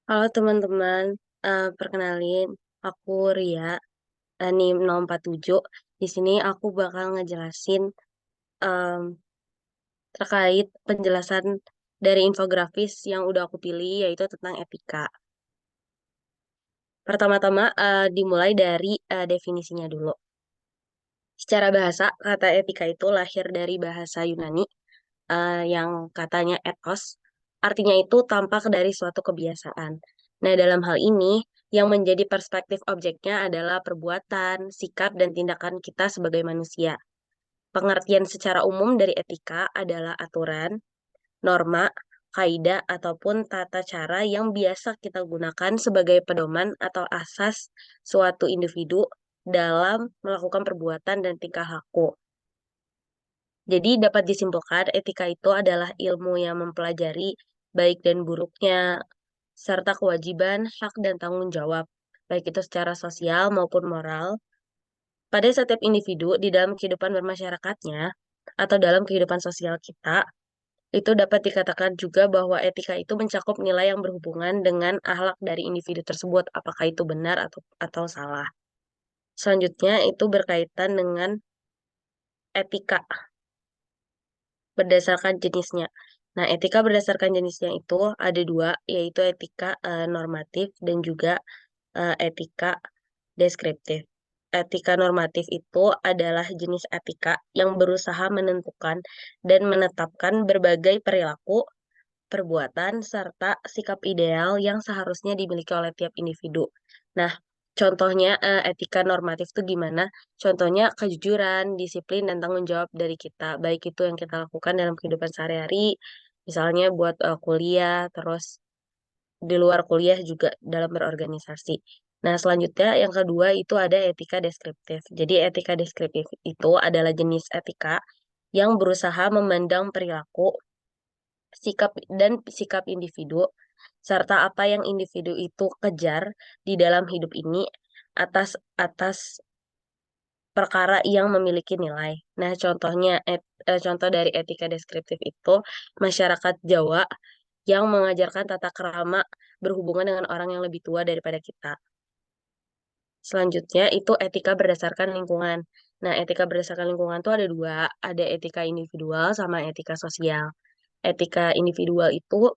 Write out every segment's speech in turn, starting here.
Halo teman-teman, perkenalin aku Ria, NIM 047. Di sini aku bakal ngejelasin em, terkait penjelasan dari infografis yang udah aku pilih, yaitu tentang etika. Pertama-tama dimulai dari definisinya dulu. Secara bahasa, kata etika itu lahir dari bahasa Yunani yang katanya ethos, artinya itu tampak dari suatu kebiasaan. Nah, dalam hal ini, yang menjadi perspektif objeknya adalah perbuatan, sikap, dan tindakan kita sebagai manusia. Pengertian secara umum dari etika adalah aturan, norma, kaidah, ataupun tata cara yang biasa kita gunakan sebagai pedoman atau asas suatu individu dalam melakukan perbuatan dan tingkah laku. Jadi dapat disimpulkan etika itu adalah ilmu yang mempelajari baik dan buruknya, serta kewajiban, hak, dan tanggung jawab, baik itu secara sosial maupun moral, pada setiap individu di dalam kehidupan bermasyarakatnya atau dalam kehidupan sosial kita. Itu dapat dikatakan juga bahwa etika itu mencakup nilai yang berhubungan dengan akhlak dari individu tersebut, apakah itu benar atau salah. Selanjutnya itu berkaitan dengan etika berdasarkan jenisnya. Nah, etika berdasarkan jenisnya itu ada dua, yaitu etika normatif dan juga etika deskriptif. Etika normatif itu adalah jenis etika yang berusaha menentukan dan menetapkan berbagai perilaku, perbuatan, serta sikap ideal yang seharusnya dimiliki oleh tiap individu. Nah, contohnya etika normatif itu gimana? Contohnya kejujuran, disiplin, dan tanggung jawab dari kita, baik itu yang kita lakukan dalam kehidupan sehari-hari, misalnya buat kuliah, terus di luar kuliah juga dalam berorganisasi. Nah, selanjutnya yang kedua itu ada etika deskriptif. Jadi etika deskriptif itu adalah jenis etika yang berusaha memandang perilaku, sikap sikap individu, serta apa yang individu itu kejar di dalam hidup ini atas atas perkara yang memiliki nilai. Nah, contoh dari etika deskriptif itu masyarakat Jawa yang mengajarkan tata krama berhubungan dengan orang yang lebih tua daripada kita. Selanjutnya itu etika berdasarkan lingkungan. Nah, etika berdasarkan lingkungan itu ada dua, ada etika individual sama etika sosial. Etika individual itu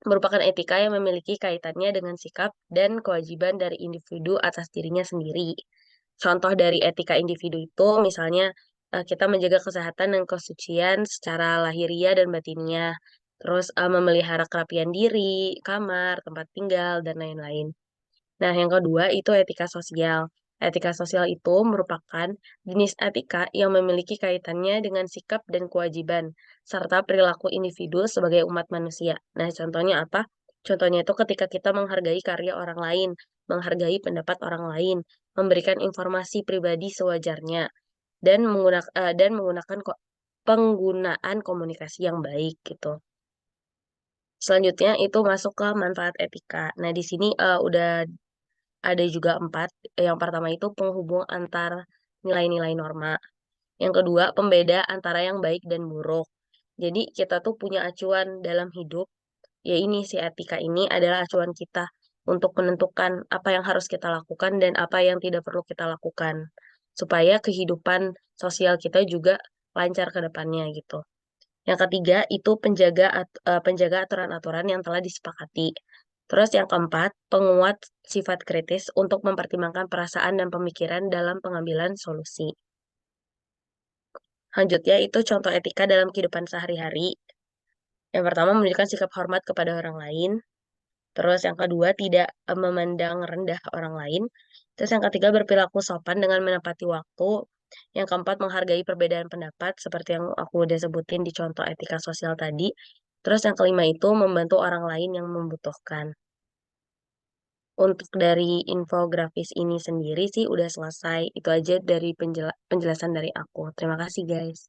merupakan etika yang memiliki kaitannya dengan sikap dan kewajiban dari individu atas dirinya sendiri. Contoh dari etika individu itu misalnya kita menjaga kesehatan dan kesucian secara lahiriah dan batiniah, terus memelihara kerapian diri, kamar, tempat tinggal, dan lain-lain. Nah, yang kedua itu etika sosial. Etika sosial itu merupakan jenis etika yang memiliki kaitannya dengan sikap dan kewajiban, serta perilaku individu sebagai umat manusia. Nah, contohnya apa? Contohnya itu ketika kita menghargai karya orang lain, menghargai pendapat orang lain, memberikan informasi pribadi sewajarnya, dan menggunakan penggunaan komunikasi yang baik gitu. Selanjutnya itu masuk ke manfaat etika. Nah, di sini udah ada juga empat. Yang pertama itu penghubung antar nilai-nilai norma. Yang kedua, pembeda antara yang baik dan buruk. Jadi kita tuh punya acuan dalam hidup, ya ini si etika ini adalah acuan kita untuk menentukan apa yang harus kita lakukan dan apa yang tidak perlu kita lakukan. Supaya kehidupan sosial kita juga lancar ke depannya gitu. Yang ketiga itu penjaga aturan-aturan yang telah disepakati. Terus yang keempat, penguat sifat kritis untuk mempertimbangkan perasaan dan pemikiran dalam pengambilan solusi. Selanjutnya itu contoh etika dalam kehidupan sehari-hari. Yang pertama, menunjukkan sikap hormat kepada orang lain. Terus yang kedua, tidak memandang rendah orang lain. Terus yang ketiga, berperilaku sopan dengan menepati waktu. Yang keempat, menghargai perbedaan pendapat, seperti yang aku udah sebutin di contoh etika sosial tadi. Terus yang kelima itu, membantu orang lain yang membutuhkan. Untuk dari infografis ini sendiri sih udah selesai. Itu aja dari penjelasan dari aku. Terima kasih, guys.